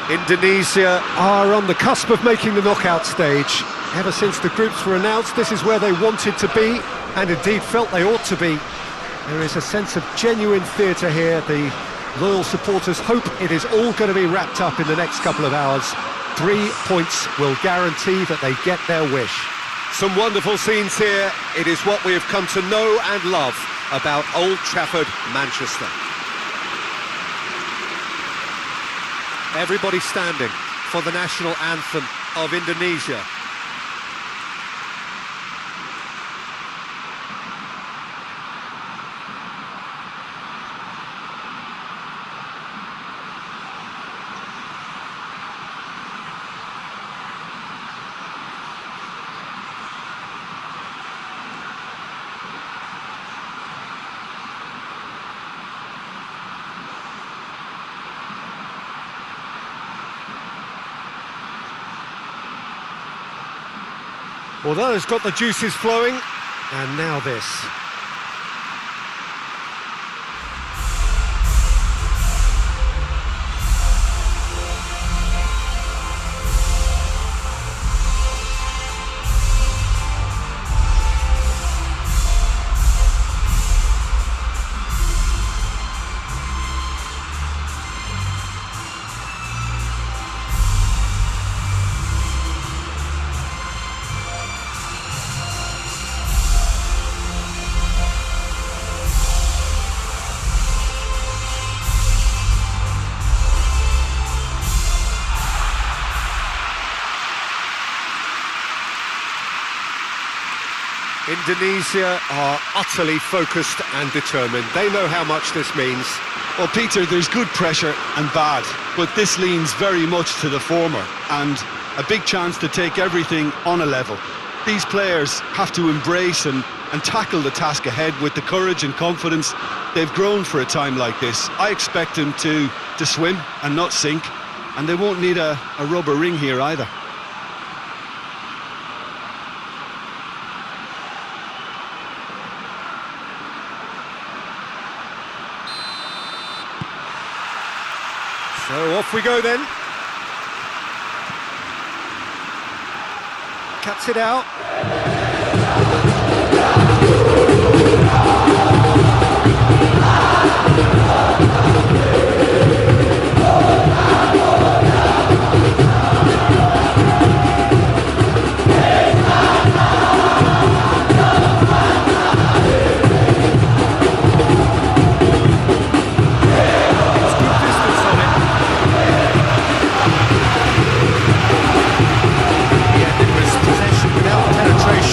Indonesia are on the cusp of making the knockout stage. Ever since the groups were announced, this is where they wanted to be, and indeed felt they ought to be. There is a sense of genuine theatre here. The loyal supporters hope it is all going to be wrapped up in the next couple of hours. 3 points will guarantee that they get their wish. Some wonderful scenes here. It is what we have come to know and love about Old Trafford, Manchester. Everybody standing for the national anthem of Indonesia. Well, that has got the juices flowing, and now this. Indonesia are utterly focused and determined. They know how much this means. Well, Peter, there's good pressure and bad, but this leans very much to the former, and a big chance to take everything on a level. These players have to embrace and tackle the task ahead with the courage and confidence they've grown for a time like this. I expect them to swim and not sink, and they won't need a rubber ring here either. So off we go then. Cuts it out. Possession without penetration.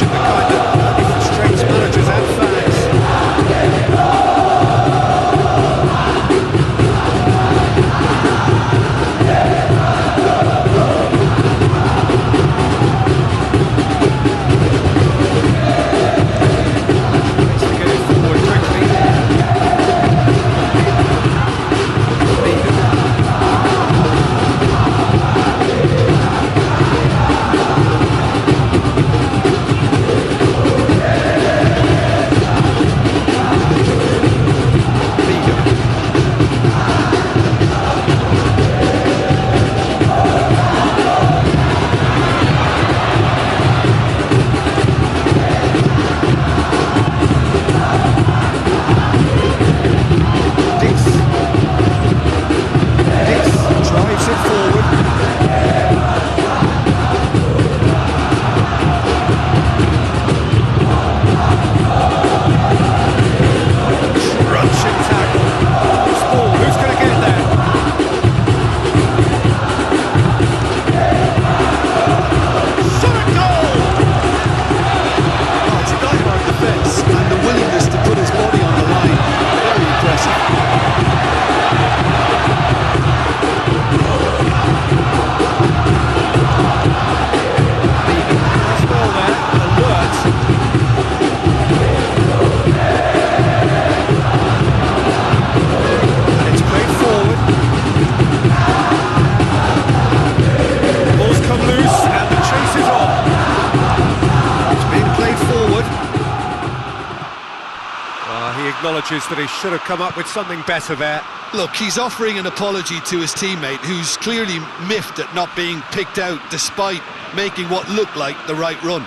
acknowledges that he should have come up with something better there. Look, he's offering an apology to his teammate, who's clearly miffed at not being picked out despite making what looked like the right run.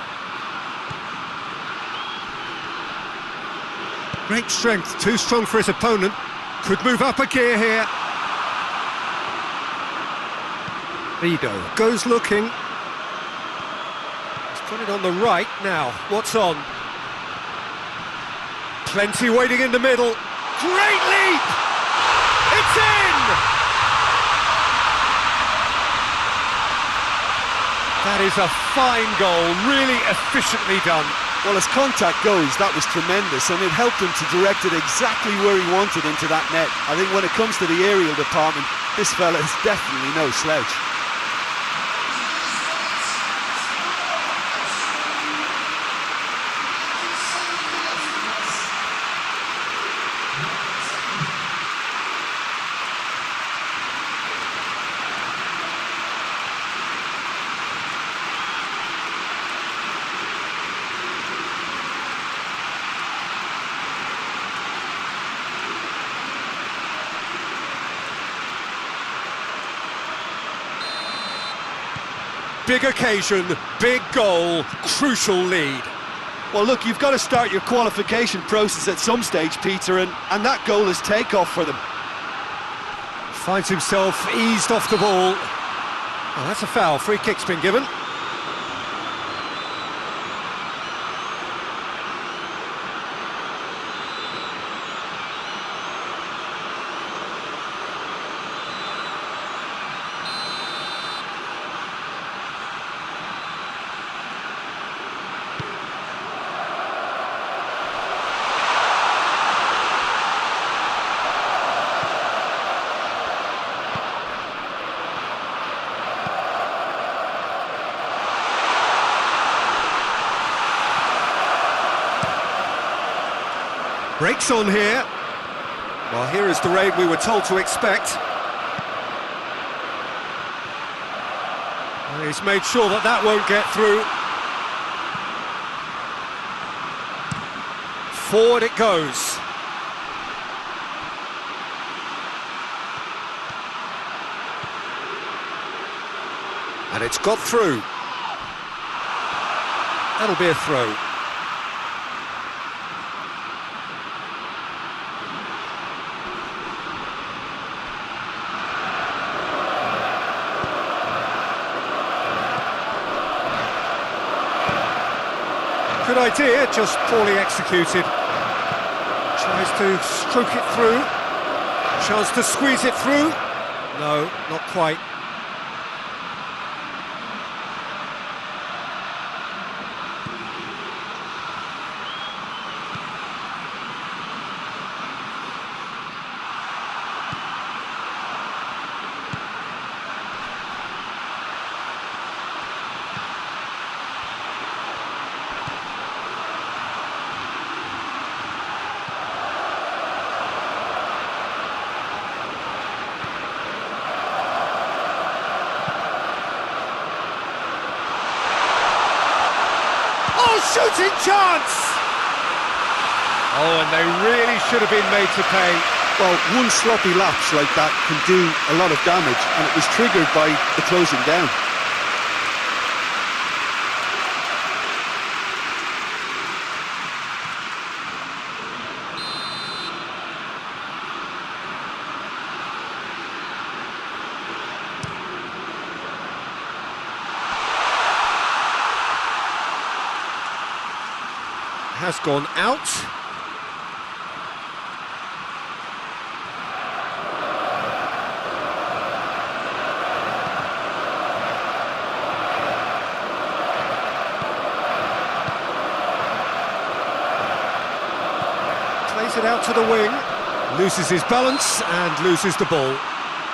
Great strength, too strong for his opponent. Could move up a gear here. Vido goes looking. He's got it on the right now. What's on? Plenty waiting in the middle. Great leap! It's in! That is a fine goal, really efficiently done. Well, as contact goes, that was tremendous, and it helped him to direct it exactly where he wanted into that net. I think when it comes to the aerial department, this fella is definitely no slouch. Big occasion, big goal, crucial lead. Well, look, you've got to start your qualification process at some stage, Peter, and that goal is takeoff for them. Finds himself eased off the ball. Oh, that's a foul. Free kick's been given. Breaks on here. Well, here is the raid we were told to expect. And he's made sure that that won't get through. Forward it goes. And it's got through. That'll be a throw. Good idea, just poorly executed. Tries to stroke it through. Chance to squeeze it through. No, not quite. Shooting chance! Oh, and they really should have been made to pay. Well, one sloppy lapse like that can do a lot of damage, and it was triggered by the closing down. Has gone out. Plays it out to the wing, loses his balance and loses the ball.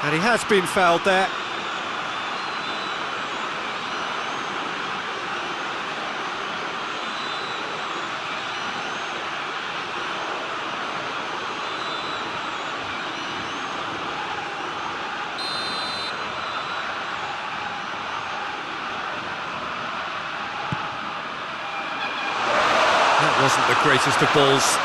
And he has been fouled there. That wasn't the greatest of balls.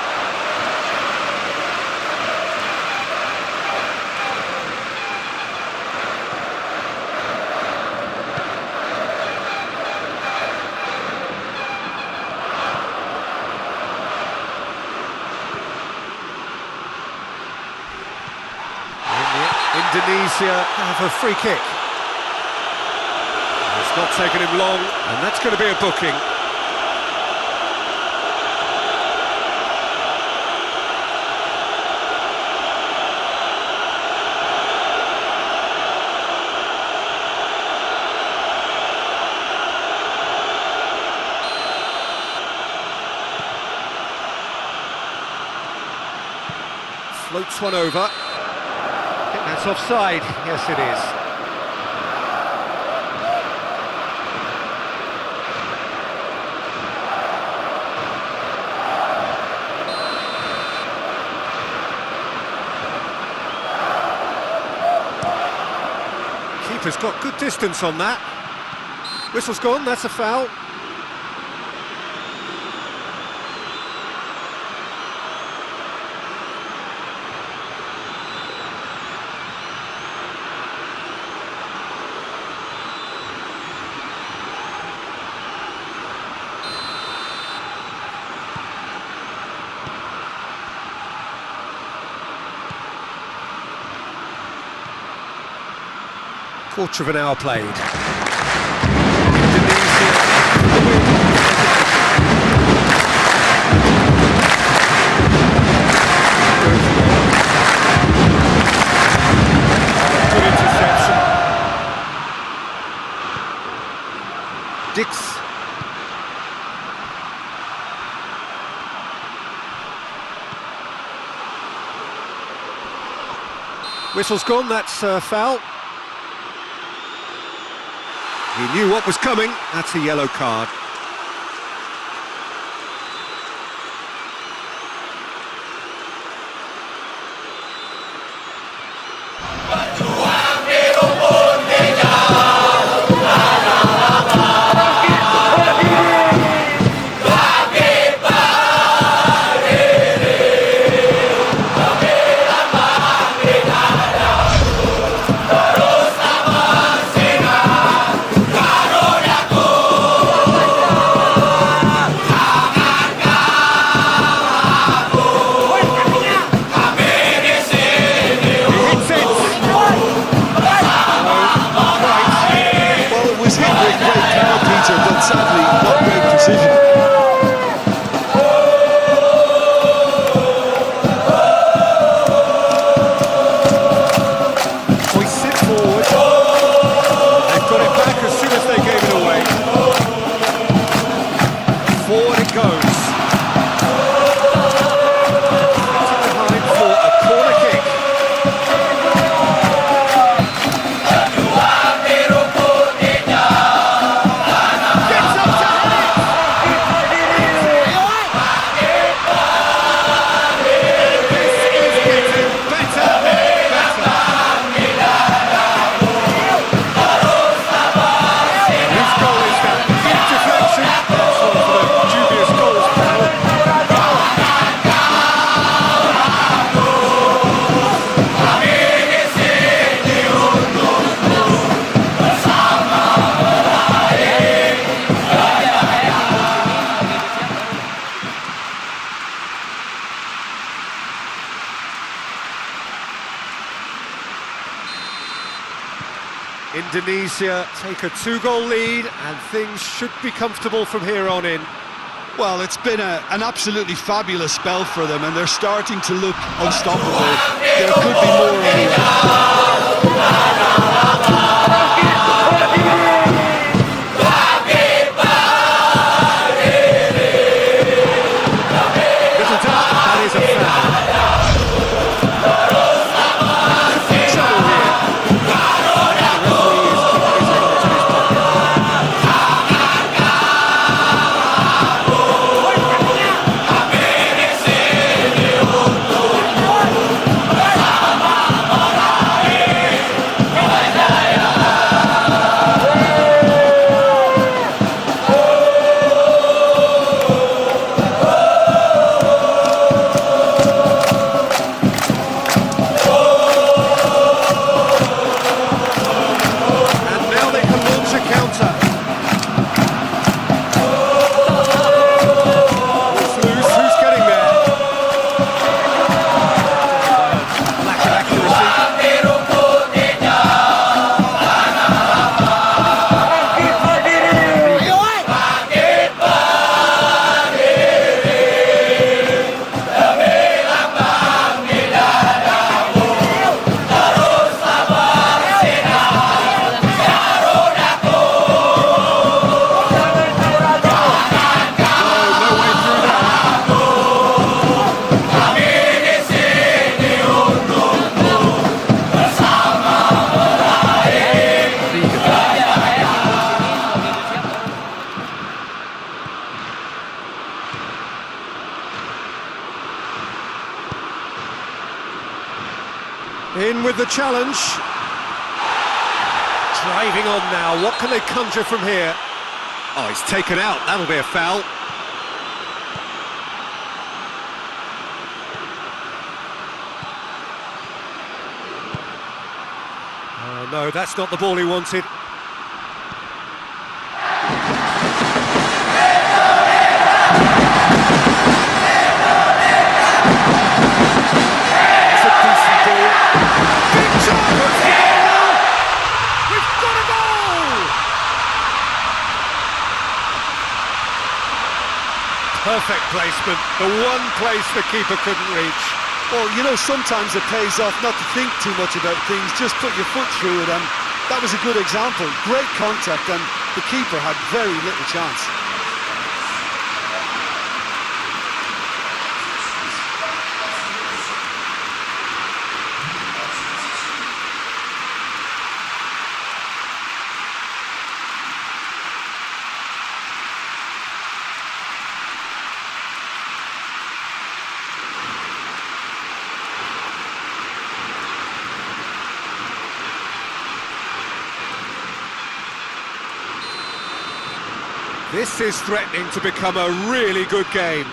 Indonesia have a free kick. It's not taken him long, and that's going to be a booking. Floats one over. I think that's offside. Yes, it is. Keeper's got good distance on that. Whistle's gone, that's a foul. Quarter of an hour played. Good interception. Dix. Whistle's gone, that's a foul. He knew what was coming, that's a yellow card. Sadly, not great precision. Hoists it forward. They've got it back as soon as they gave it away. Forward it goes. Behind for a corner kick. Indonesia take a 2-goal lead and things should be comfortable from here on in. Well, it's been an absolutely fabulous spell for them and they're starting to look unstoppable. There could be more on the Little doubt that is a foul. challenge. Driving on now, what can they conjure from here? Oh, he's taken out, that'll be a foul. Oh no, that's not the ball he wanted. It's a decent ball. Big chance! We've got a goal! Perfect placement, the one place the keeper couldn't reach. Well, you know, sometimes it pays off not to think too much about things, just put your foot through it, and that was a good example. Great contact, and the keeper had very little chance. This is threatening to become a really good game.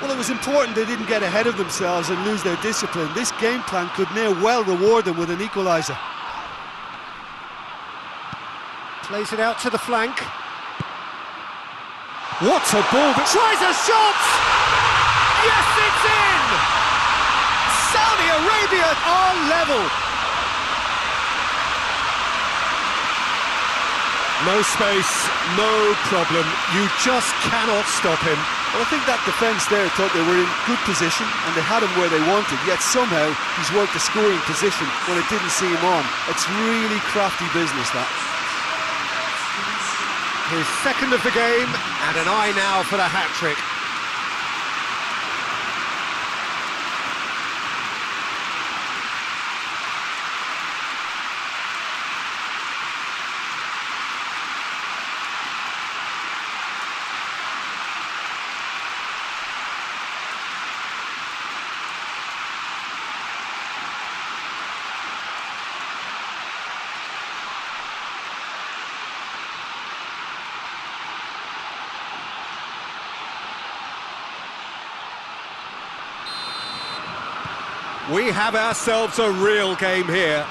Well, it was important they didn't get ahead of themselves and lose their discipline. This game plan could now well reward them with an equaliser. Plays it out to the flank. What a ball! Tries a shot! Yes, it's in! Saudi Arabia are level. No space, no problem. You just cannot stop him. Well, I think that defence there thought they were in good position and they had him where they wanted, yet somehow he's worked a scoring position when it didn't see him on. It's really crafty business, that. His second of the game, and an eye now for the hat-trick. We have ourselves a real game here.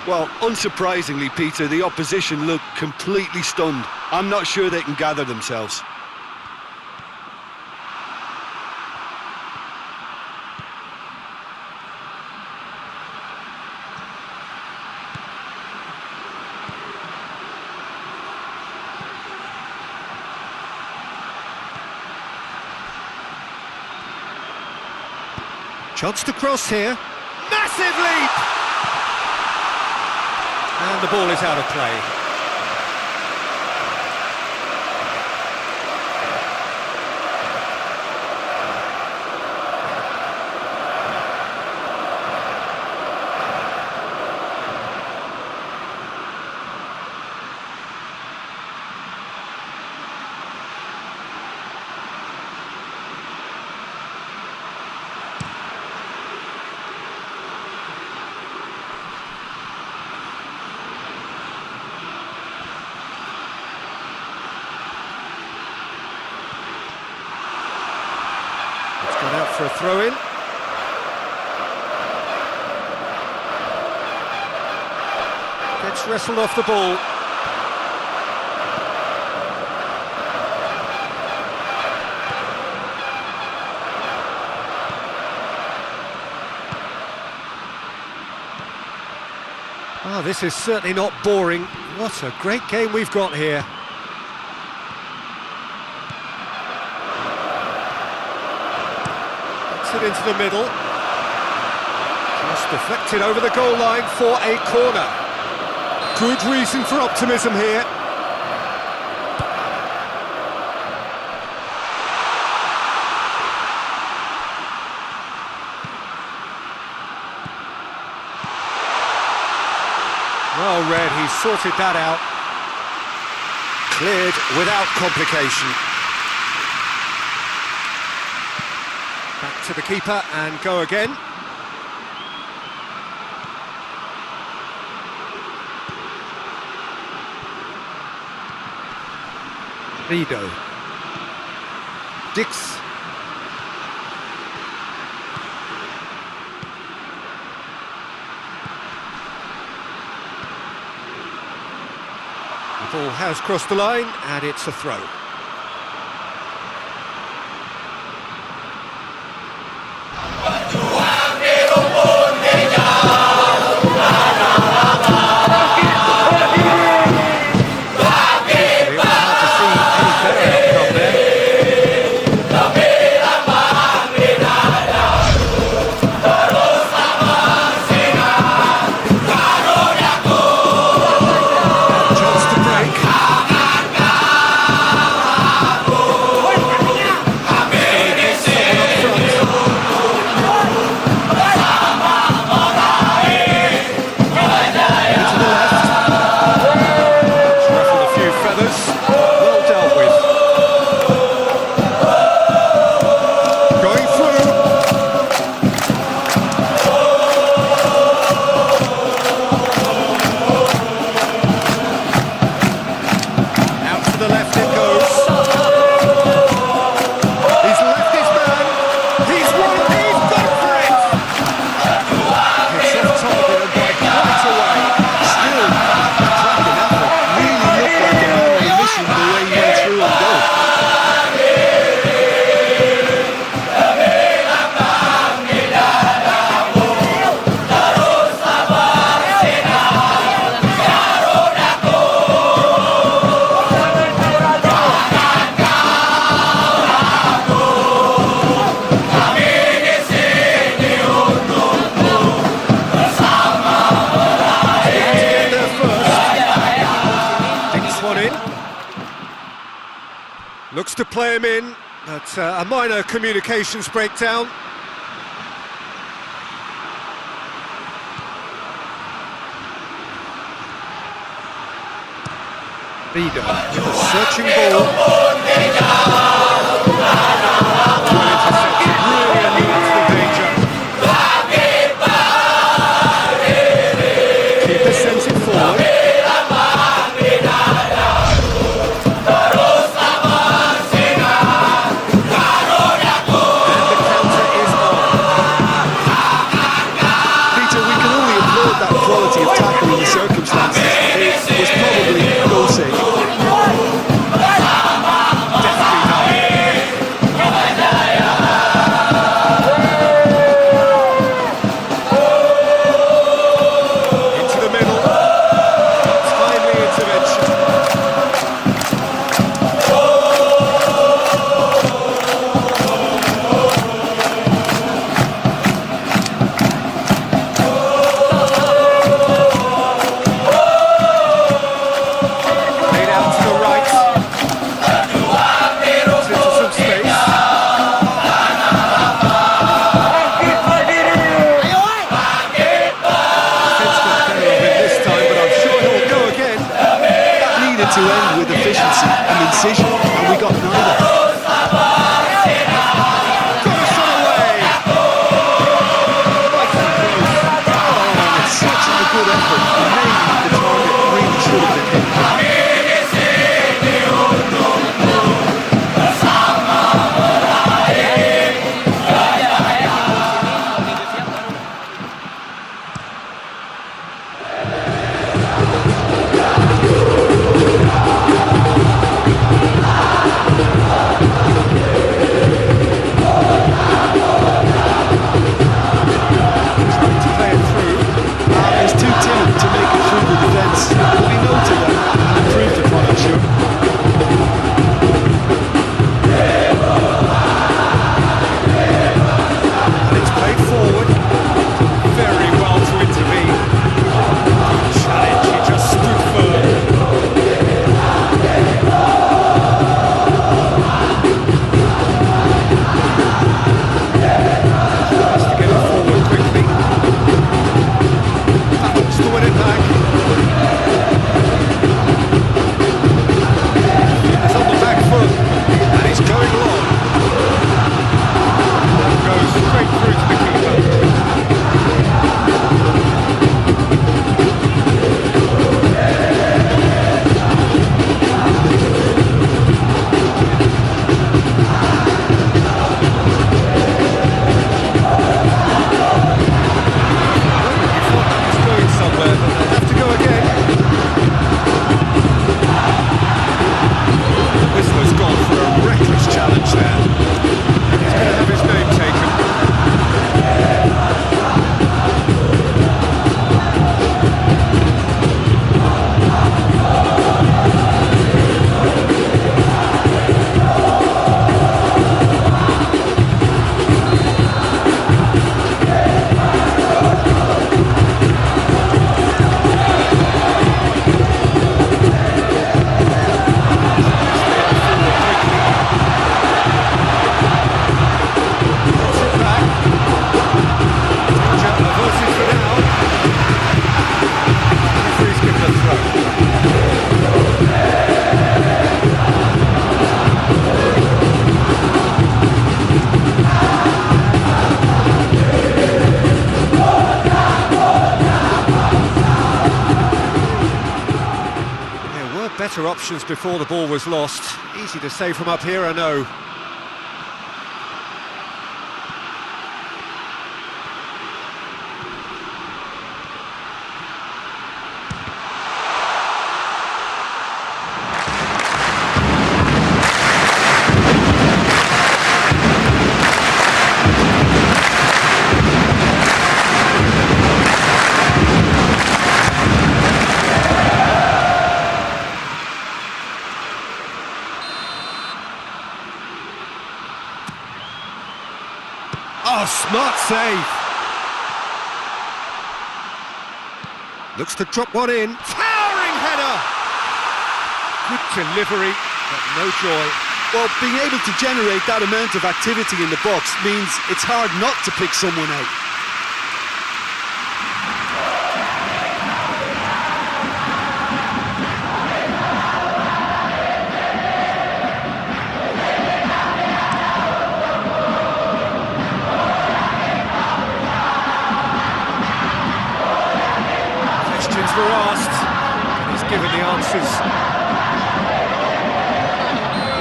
Well, unsurprisingly, Peter, the opposition look completely stunned. I'm not sure they can gather themselves. Chance to cross here. Massive leap! And the ball is out of play. Out for a throw-in. Gets wrestled off the ball. Oh, this is certainly not boring. What a great game we've got here. It into the middle, just deflected over the goal line for a corner. Good reason for optimism here. Well read, he's sorted that out. Cleared without complication. Back to the keeper and go again. Rido. Dix. The ball has crossed the line, and it's a throw. Looks to play him in, but a minor communications breakdown. Vida with a searching ball. Well intercepted, really eliminates the danger. Keeper sends it forward. To end with efficiency and incision, and we got neither. It's such a good effort. Maybe the target really should have been hit. better options before the ball was lost. Easy to say from up here, I know. Oh, smart save. Looks to drop one in. Towering header! Good delivery, but no joy. Well, being able to generate that amount of activity in the box means it's hard not to pick someone out. Were asked, he's given the answers.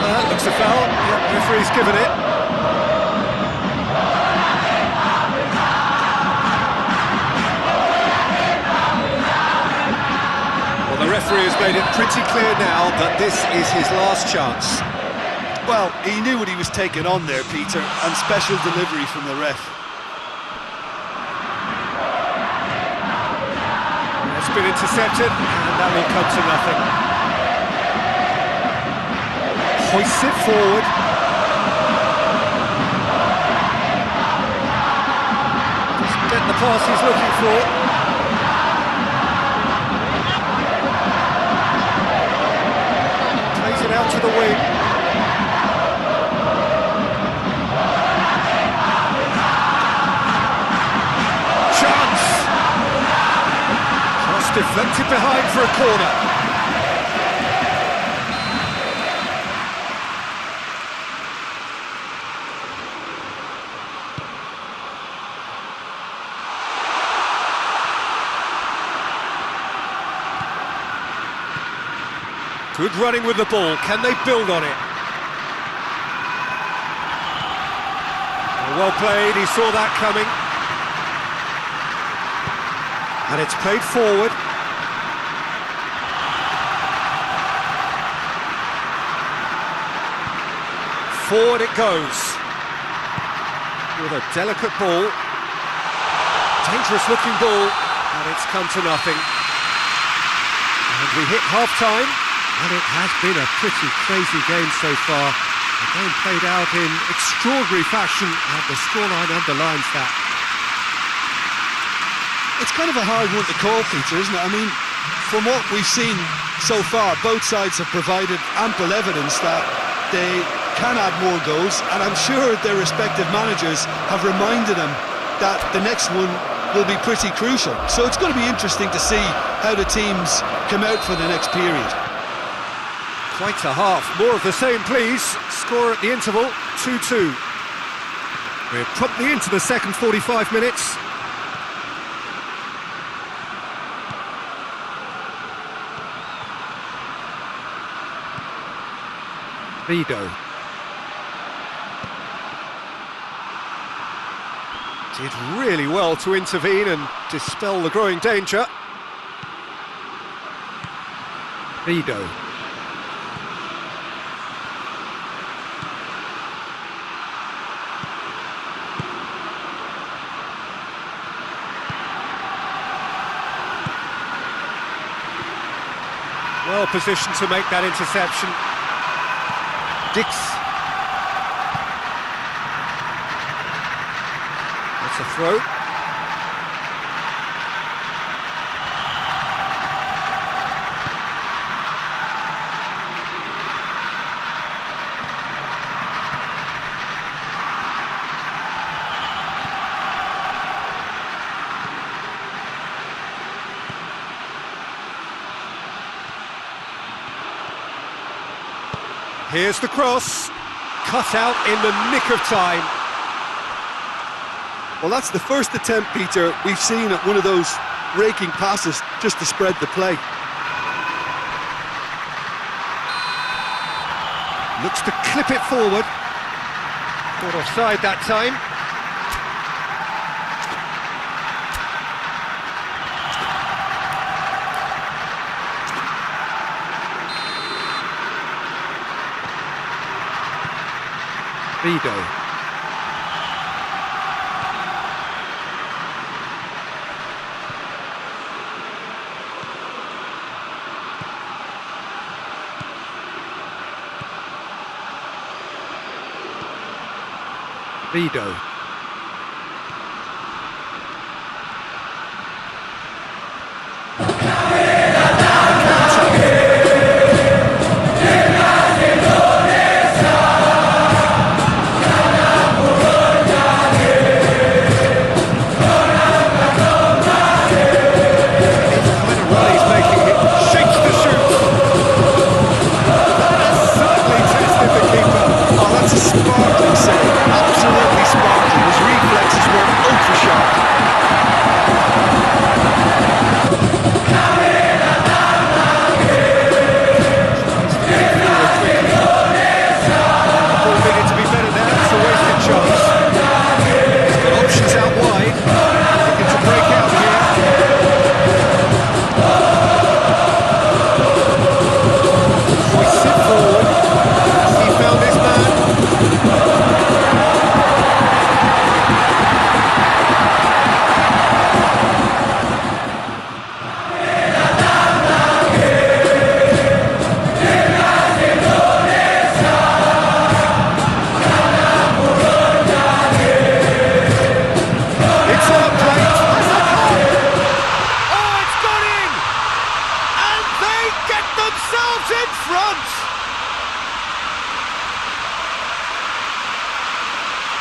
That looks a foul. Yep, the referee's given it. Well, the referee has made it pretty clear now that this is his last chance. Well, he knew what he was taking on there, Peter, and special delivery from the ref. Been intercepted, and that will come to nothing. Hoists it forward. Doesn't get the pass he's looking for. Plays it out to the wing. Deflected behind for a corner. Good running with the ball. Can they build on it? Well played, he saw that coming. And it's played forward. Forward it goes. With a delicate ball. Dangerous looking ball. And it's come to nothing. And we hit half-time. And it has been a pretty crazy game so far. The game played out in extraordinary fashion. And the scoreline underlines that. It's kind of a hard one to call, Peter, isn't it? I mean, from what we've seen so far, both sides have provided ample evidence that they can add more goals, and I'm sure their respective managers have reminded them that the next one will be pretty crucial. So it's going to be interesting to see how the teams come out for the next period. Quite a half. More of the same, please. Score at the interval, 2-2. We're promptly into the second 45 minutes. Vido. Did really well to intervene and dispel the growing danger. Vido. Well positioned to make that interception. Dix. That's a throw. Here's the cross, cut out in the nick of time. Well, that's the first attempt, Peter, we've seen at one of those raking passes just to spread the play. Looks to clip it forward. Caught offside that time. Vido. Vido.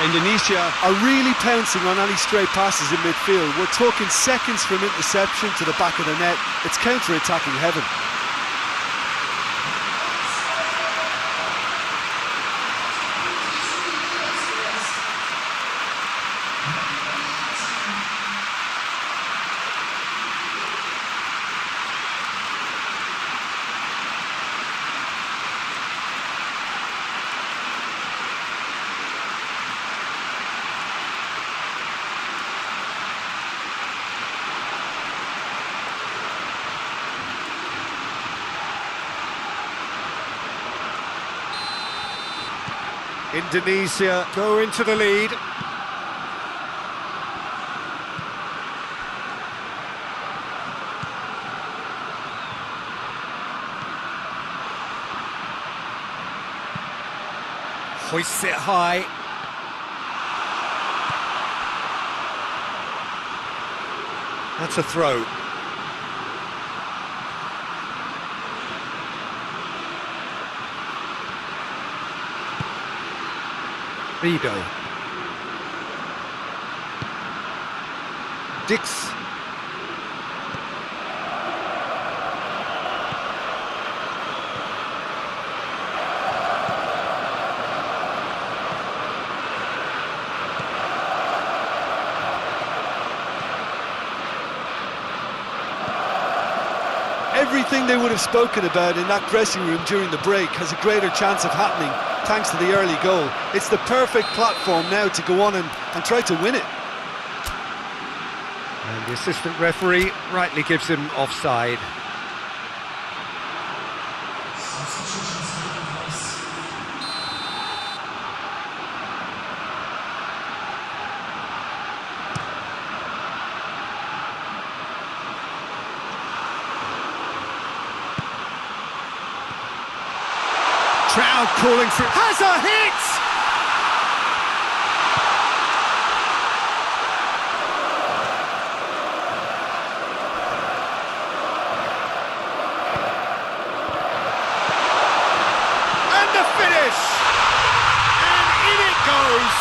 Indonesia are really pouncing on any stray passes in midfield. We're talking seconds from interception to the back of the net. It's counter-attacking heaven. Indonesia go into the lead. Hoists it high. That's a throw. Vido. Dix. Everything they would have spoken about in that dressing room during the break has a greater chance of happening thanks to the early goal. It's the perfect platform now to go on and try to win it. And the assistant referee rightly gives him offside. Crowd calling for... Has a hit! And the finish! And in it goes!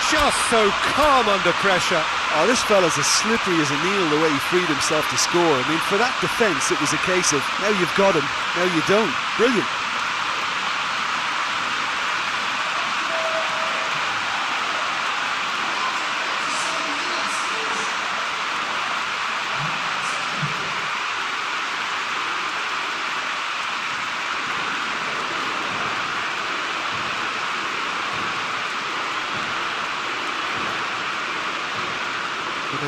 Just so calm under pressure. Oh, this fella's as slippery as a needle the way he freed himself to score. I mean, for that defence, it was a case of, now you've got him, now you don't. Brilliant.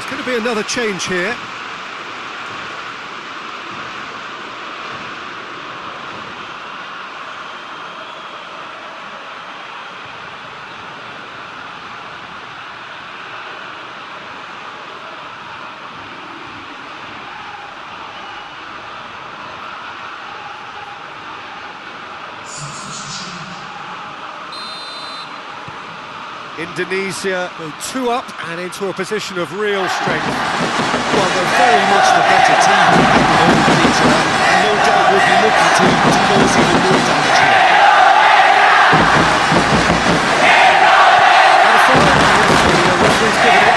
There's going to be another change here. Indonesia go 2 up and into a position of real strength. Well, they're very much the better team at the moment, Peter, and no doubt will be looking to cause even more damage here. And a foul. The referee's given it.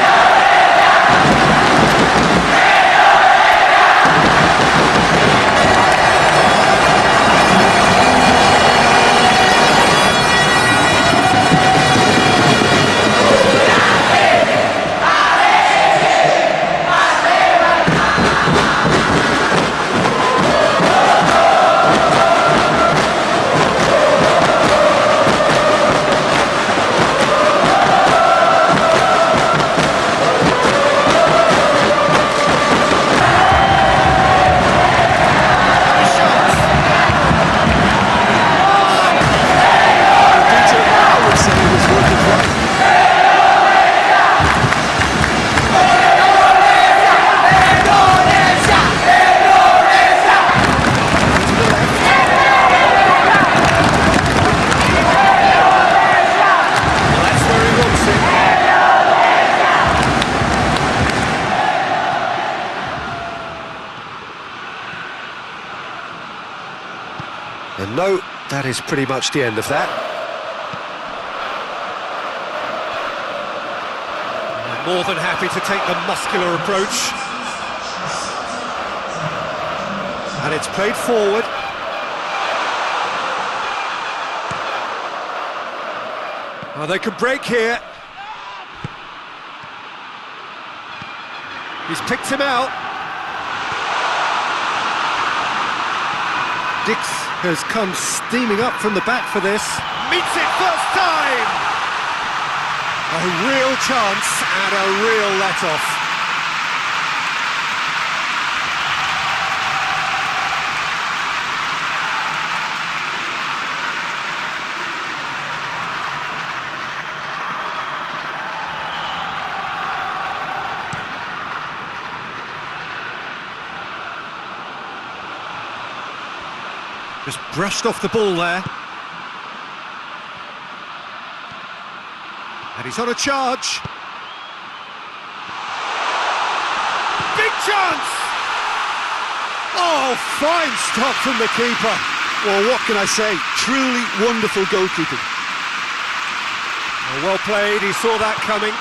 And no, that is pretty much the end of that. More than happy to take the muscular approach. And it's played forward. Oh, they could break here. He's picked him out. Dix has come steaming up from the back for this. Meets it first time! A real chance and a real let-off. Just brushed off the ball there. And he's on a charge. Big chance! Oh, fine stop from the keeper. Well, what can I say? Truly wonderful goalkeeping. Well played, he saw that coming.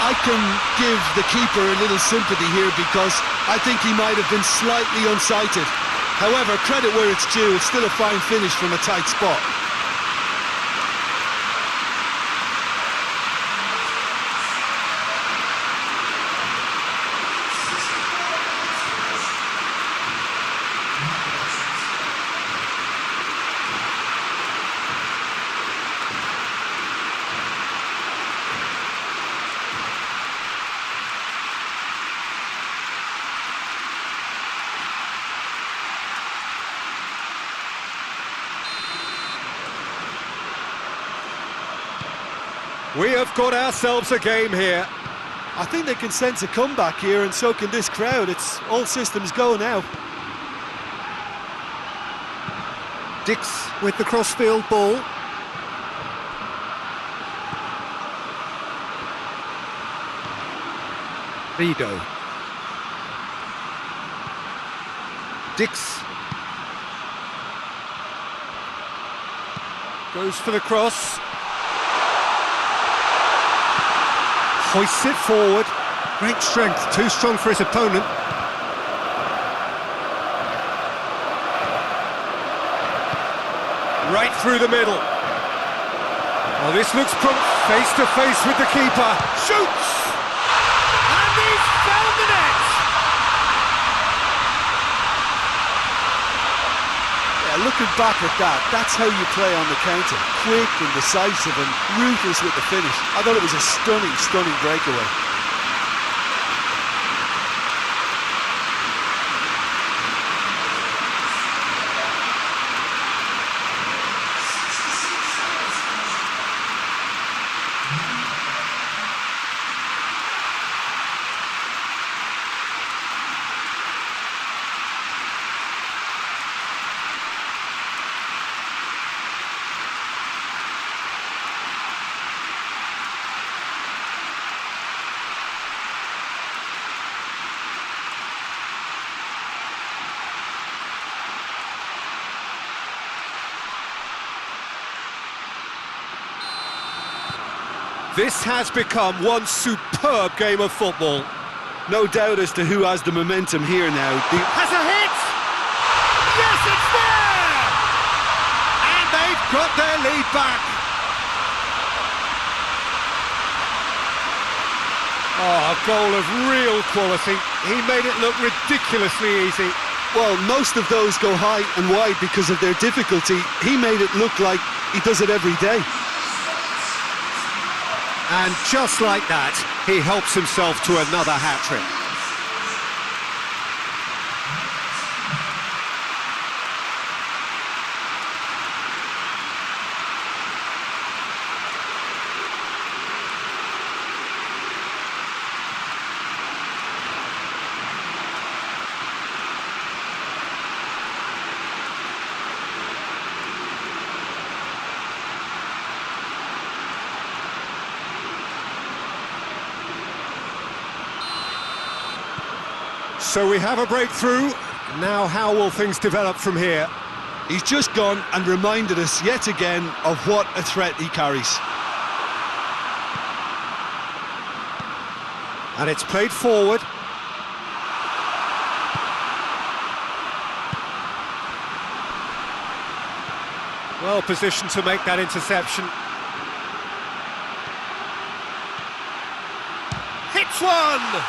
I can give the keeper a little sympathy here because I think he might have been slightly unsighted. However, credit where it's due, it's still a fine finish from a tight spot. We have got ourselves a game here. I think they can sense a comeback here, and so can this crowd. It's all systems go now. Dix with the crossfield ball. Vido. Dix. Goes for the cross. Hoists it forward. Great strength, too strong for his opponent. Right through the middle. Oh, this looks face to face with the keeper. Shoots! And he's found the net! Yeah, looking back at that, that's how you play on the counter. Quick and decisive and ruthless with the finish. I thought it was a stunning, stunning breakaway. This has become one superb game of football. No doubt as to who has the momentum here now. Has a hit! Yes, it's there! And they've got their lead back. Oh, a goal of real quality. He made it look ridiculously easy. Well, most of those go high and wide because of their difficulty. He made it look like he does it every day. And just like that, he helps himself to another hat-trick. So we have a breakthrough. Now how will things develop from here? He's just gone and reminded us yet again of what a threat he carries. And it's played forward. Well positioned to make that interception. Hits one!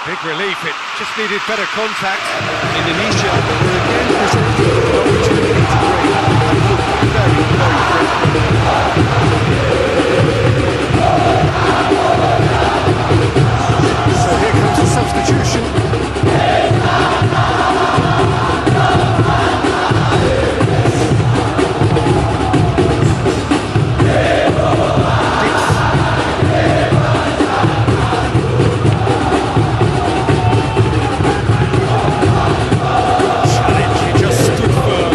Big relief, it just needed better contact. Indonesia were again presented with an opportunity to break and look very, very threatening. So here comes the substitution. Challenge, he just stood firm.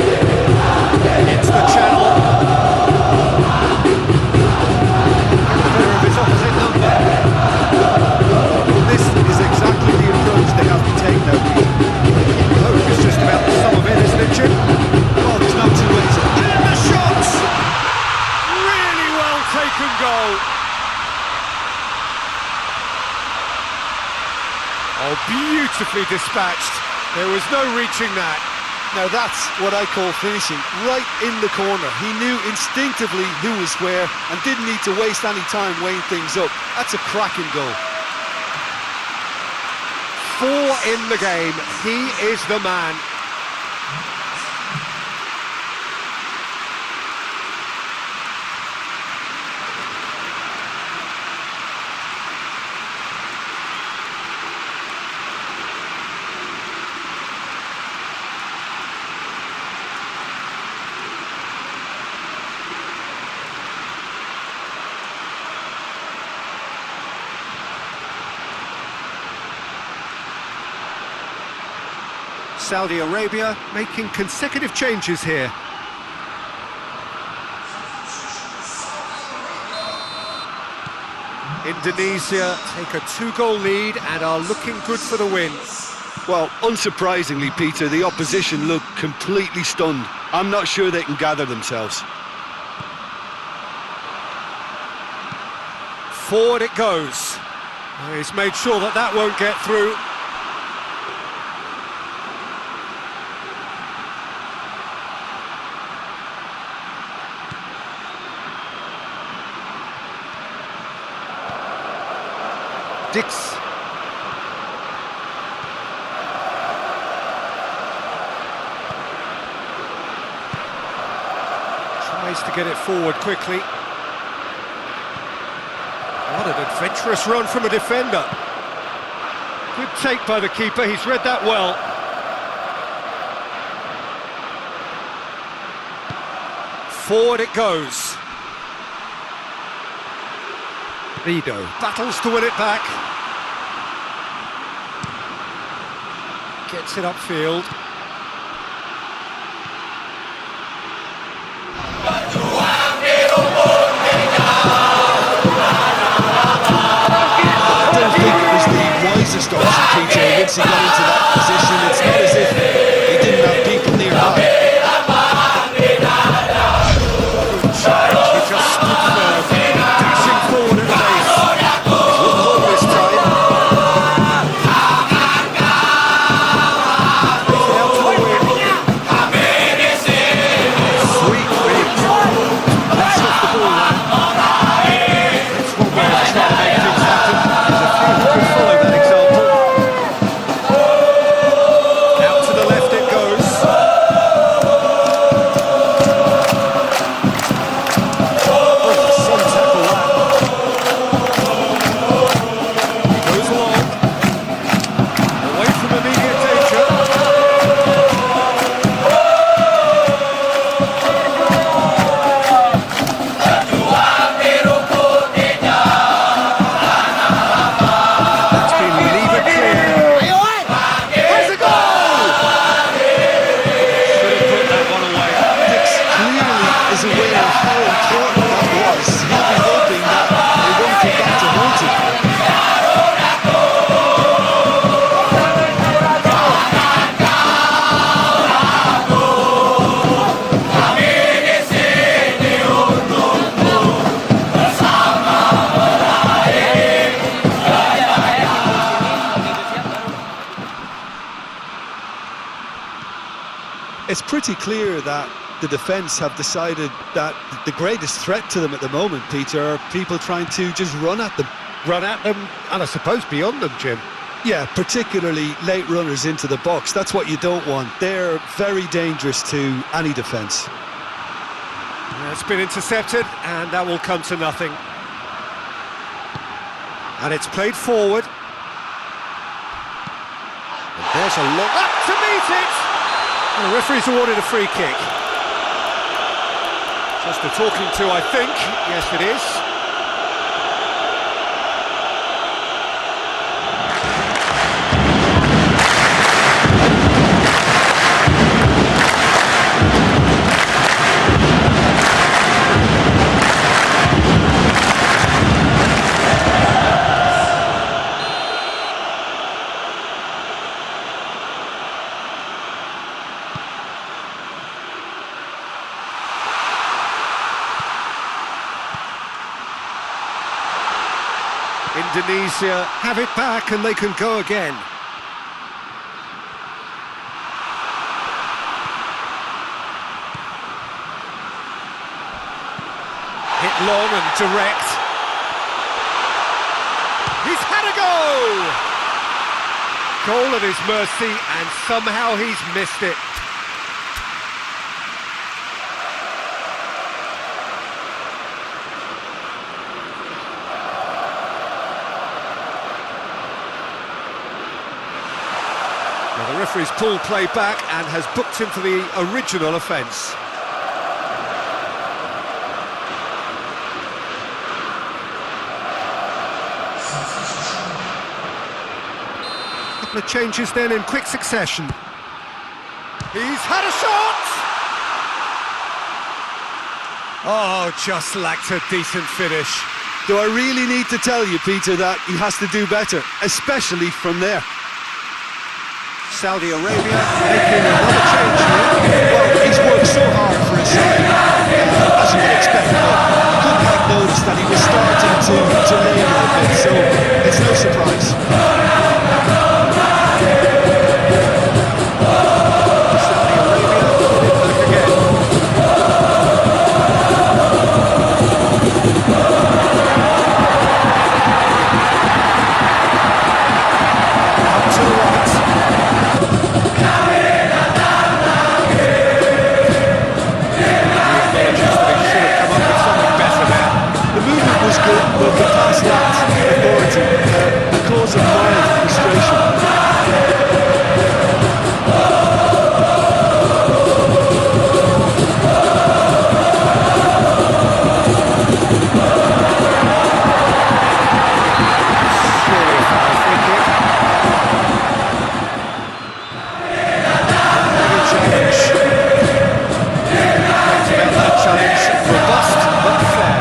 Oh, beautifully dispatched. There was no reaching that. Now that's what I call finishing, right in the corner. He knew instinctively who was where and didn't need to waste any time weighing things up. That's a cracking goal. 4 in the game. He is the man. Saudi Arabia making consecutive changes here. Indonesia take a 2-goal lead and are looking good for the win. Well, unsurprisingly, Peter, the opposition look completely stunned. I'm not sure they can gather themselves. Forward it goes. He's made sure that that won't get through. Dix. Tries to get it forward quickly. What an adventurous run from a defender. Good take by the keeper, he's read that well. Forward it goes. Vido battles to win it back. Gets it upfield. I don't think it was the wisest option, Peter, once he got into that position. It's not as if he didn't have people nearby. Good charge, he just stood firm, dashing forward at pace. Wouldn't hold this time. Takes it out to the wing. Sweet read. That's off the ball now. That's one way of trying to make things happen. There's a few who could follow that example. Out to the left it goes. Some tackle that. He goes along. Away from immediate danger. That's been lever clear. There's a goal! Should have put that one away. Dix clearly is aware of how important that was. He'll be hoping that they won't come back to haunt him. It's pretty clear that the defence have decided that the greatest threat to them at the moment, Peter, are people trying to just run at them. Run at them, and I suppose beyond them, Jim. Yeah, particularly late runners into the box. That's what you don't want. They're very dangerous to any defence. It's been intercepted, and that will come to nothing. And it's played forward. And there's a long... Up to meet it! The referee's awarded a free kick. Just a talking to, I think. Yes, it is. Indonesia have it back and they can go again. Hit long and direct. He's had a go! Goal at his mercy and somehow he's missed it. Well, the referee's pulled play back and has booked him for the original offence. Couple of changes then in quick succession. He's had a shot! Oh, just lacked a decent finish. Do I really need to tell you, Peter, that he has to do better, especially from there? Saudi Arabia making another change here. Well, he's worked so hard for his side, as you would expect, but couldn't have noticed that he was starting to labour a bit, so it's no surprise. Saudi Arabia put it back again. Up to the right. Was good, but the pass lacked authority, a cause of mild frustration. Surely a foul free kick. Another challenge. About that challenge, robust but fair.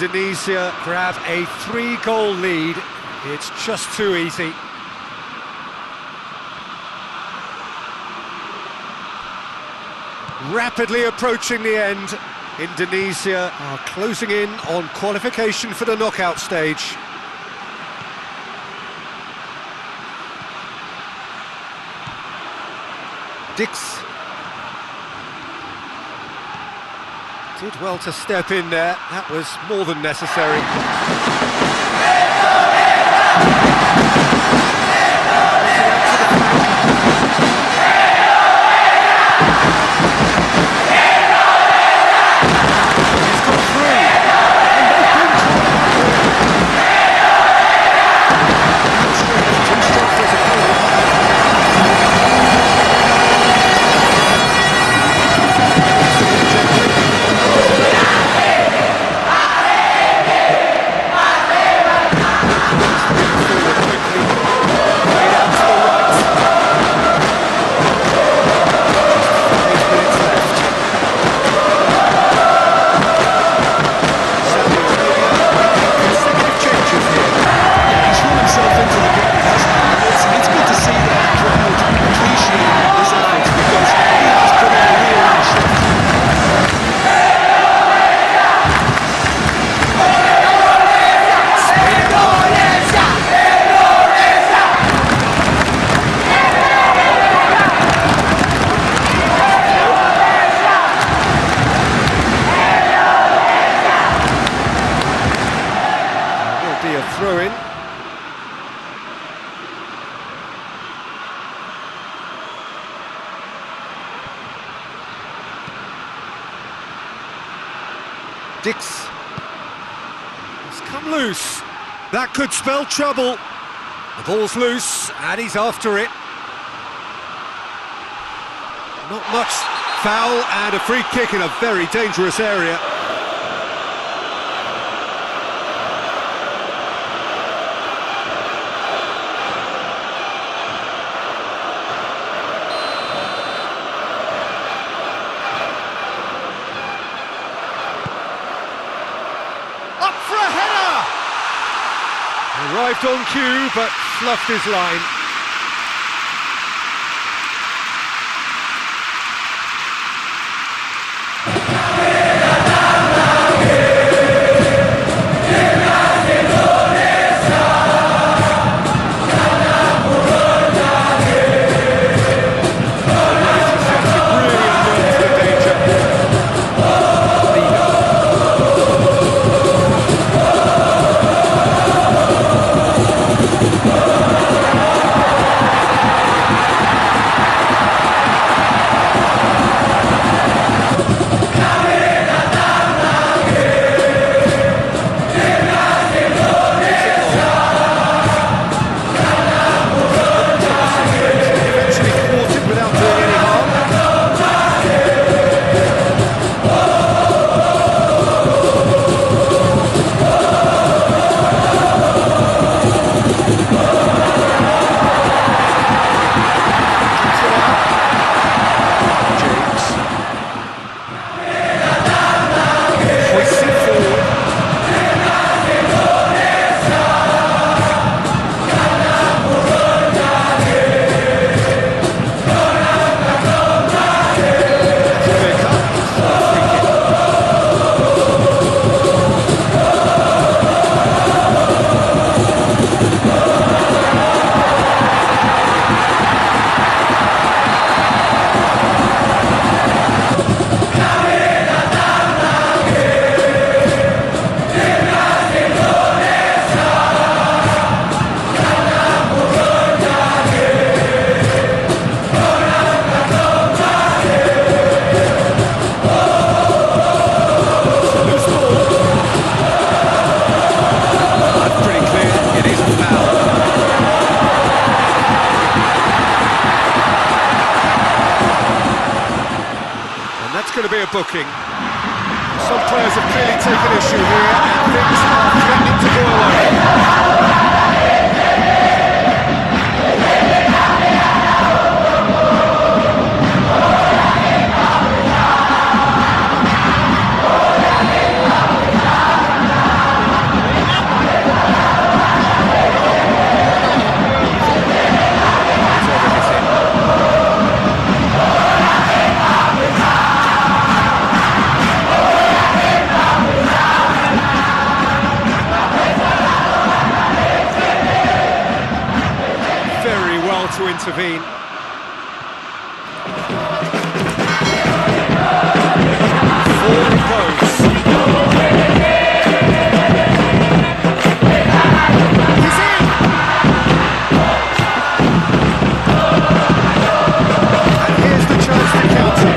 Indonesia grab a 3-goal lead. It's just too easy. Rapidly approaching the end. Indonesia are closing in on qualification for the knockout stage. Dix did well to step in there. That was more than necessary. Dix. It's come loose. That could spell trouble. The ball's loose, and he's after it. Not much. Foul and a free kick in a very dangerous area. Up for a header! Arrived on cue, but fluffed his line. Going to be a booking. Some players have clearly taken issue here, and things are threatening to go away. To intervene. Forward it goes. He's in! And here's the chance to counter.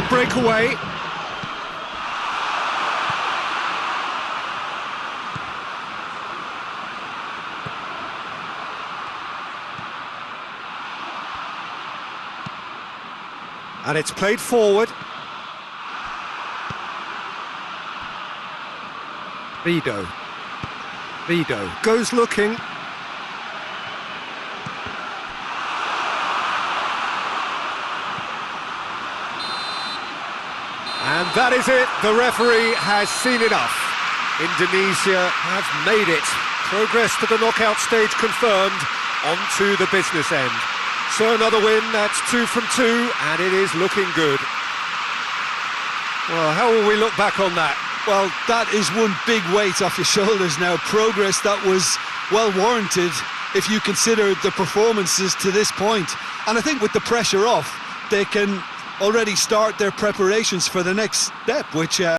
Breakaway. And it's played forward. Vido goes looking. And that is it, the referee has seen enough. Indonesia have made it. Progress to the knockout stage confirmed, on to the business end. So another win, that's 2 from 2, and it is looking good. Well, how will we look back on that? Well, that is one big weight off your shoulders now. Progress that was well warranted if you consider the performances to this point. And I think with the pressure off, they can already start their preparations for the next step, which